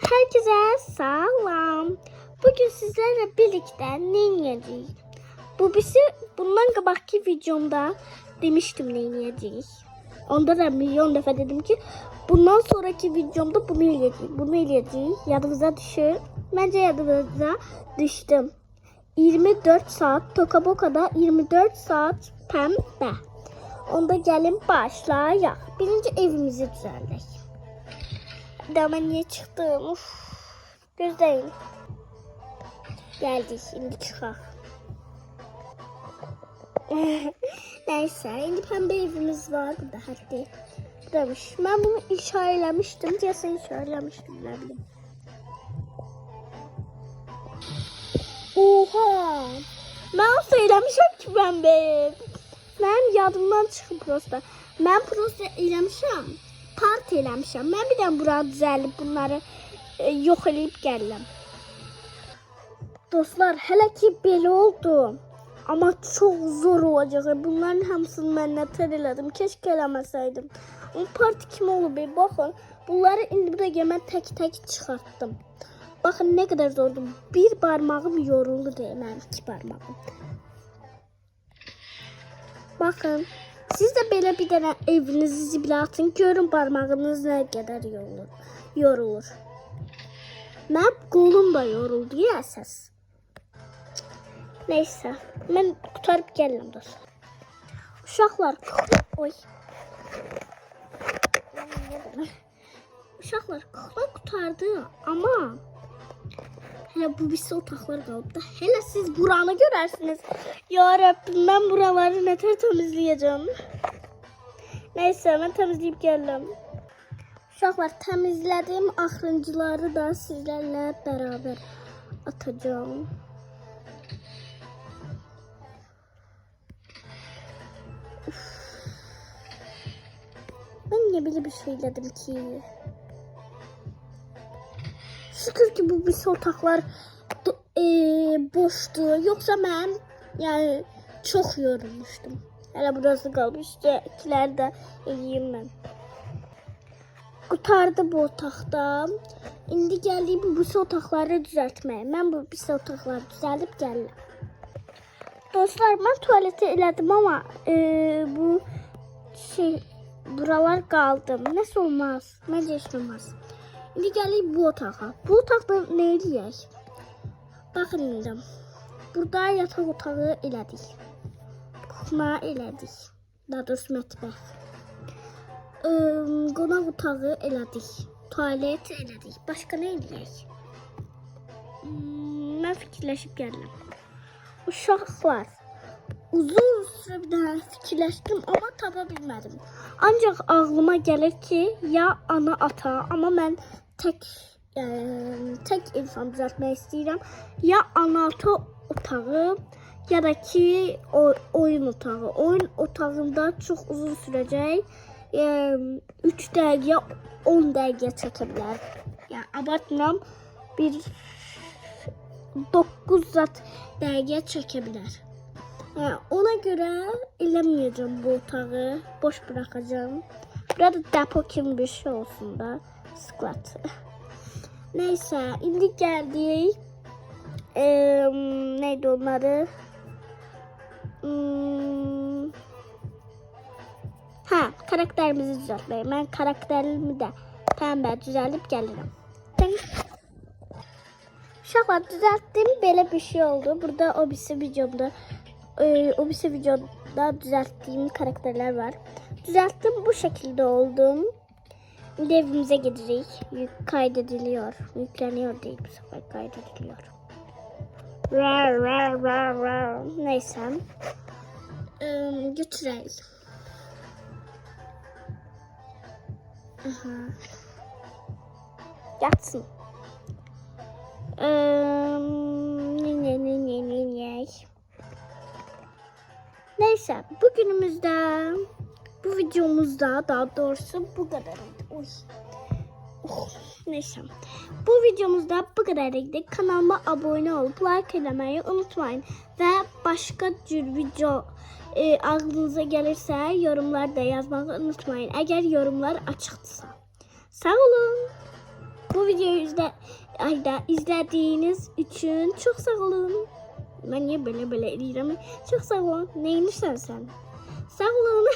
Herkese selam. Bugün sizlerle birlikte ne yiyeceğiz? Bundan kabakki videomda demiştim ne yiyeceğiz. Onda da milyon defa dedim ki bundan sonraki videomda bunu yiyeceğiz. Yadınıza düşür. Bence yadınıza düştüm. 24 saat Tokaboka'da 24 saat pembe. Onda gelin başlayaq. Birinci evimizi düzenleyek. Daha ben niye çıktım? Uf. Gözleyin. Geldik. Şimdi çıkaq. Neyse. Şimdi pembe evimiz var burada. Hadi. Buradaymış. Ben bunu inşa eləmiştim. Deyəsən inşa eləmiştim. Ne bileyim. Oha. Ben söylemişim ki pembe ev. Ben yadımdan çıxıb prosta. Ben prosta eləmişəm. Part eləmişəm. Mən bir dənə bura düzəlib bunları yox eləyib gəlirəm. Dostlar, hələ ki belə oldu. Amma çox zor olacaq. Bunların hamısını mən nətər elədim. Keşke eləməsəydim. Ama part kim olub? Baxın. Bunları indi burada mən tək-tək çıxartdım. Baxın nə qədər zordu. Bir barmağım yoruldu mənim 2 barmağım. Bakın. Siz de böyle bir tane evinizi zibilə atın. Görün barmağınız ne kadar yorulur. Mənim qolum da yoruldu ya əsas. Neyse. Mən qutarıb gəlirəm dostlar. Uşaqlar. Oy. Uşaqlar kukla qutardı. Ama hele bu birisi otaqlar qalıb da. Hele siz buranı görərsiniz. Ya Rabbim, ben buraları nətər təmizləyəcəm. Neyse, ben təmizləyib gəldim. Uşaqlar, təmizlədim. Axırıncıları da sizlərlə beraber atacağım. Ben niye böyle bir şey dedim ki? Şükür ki bu birisi otaqlar boşdu. Yoksa ben yani çok yorulmuştum. Hele burası kalmıştı. İkiler de eləyim ben. Qutardı bu otaqda. İndi geldi bu otaqları düzeltmeye. Ben bu otaqları düzəldib gəldim. Dostlar, ben tuvaleti elədim ama bu buralar qaldı. Nasıl olmaz? Məncə heç olmaz. İndi gəldik bu otağa. Bu otaqda nə eləyək? Baxın indi. Burada yataq otağı elədik. Kuxma elədik. Daha doğrusu mətbəx. Qonaq otağı elədik. Tualet elədik. Başqa nə eləyək? Mən fikirləşib gəldim. Uşaqlar. Uzun süre bir daha fikirləşdim ama tapa bilmədim. Ancaq ağlıma gəlir ki ya ana ata, ama mən tek insan düzəltmək istəyirəm. Ya ana ata otağı ya da ki oyun otağı. Oyun otağında çox uzun sürəcək. 3 dəqiqə 10 dəqiqə çəkə bilər. Yəni abartmıram, bir 9 dəqiqə çəkə bilər. Ona göre eləməyəcəm bu otağı. Boş bırakacağım. Burada depo kimi bir şey olsun da. Squat. Neyse. İndi geldik. Neydi onları? Karakterimizi düzeltmeye. Ben karakterimi de pembe düzəltib gəlirəm. Uşaqlar, düzelttim. Belə bir şey oldu. Burada o birisi videoda düzelttiğim karakterler var. Düzelttim, bu şekilde oldum. Şimdi evimize gidiyoruz. Kaydediliyor. Yükleniyor değil, bu sefer kaydediliyor. Neyse. Götürelim. Yatsın. Neyse, bu videomuzda daha doğrusu bu kadarıydı. Neyse, bu videomuzda bu kadarıydı. Kanalıma abone olup like eləməyi unutmayın. Ve başka cür video aklınıza gelirse yorumlarda yazmayı unutmayın. Eğer yorumlar açıksa. Sağ olun. Bu bu videoyu izlediğiniz için çok sağ olun. Ben niye böyle eləyirəm? Çok sağ olun. Neymişsən sen? Sağ olun.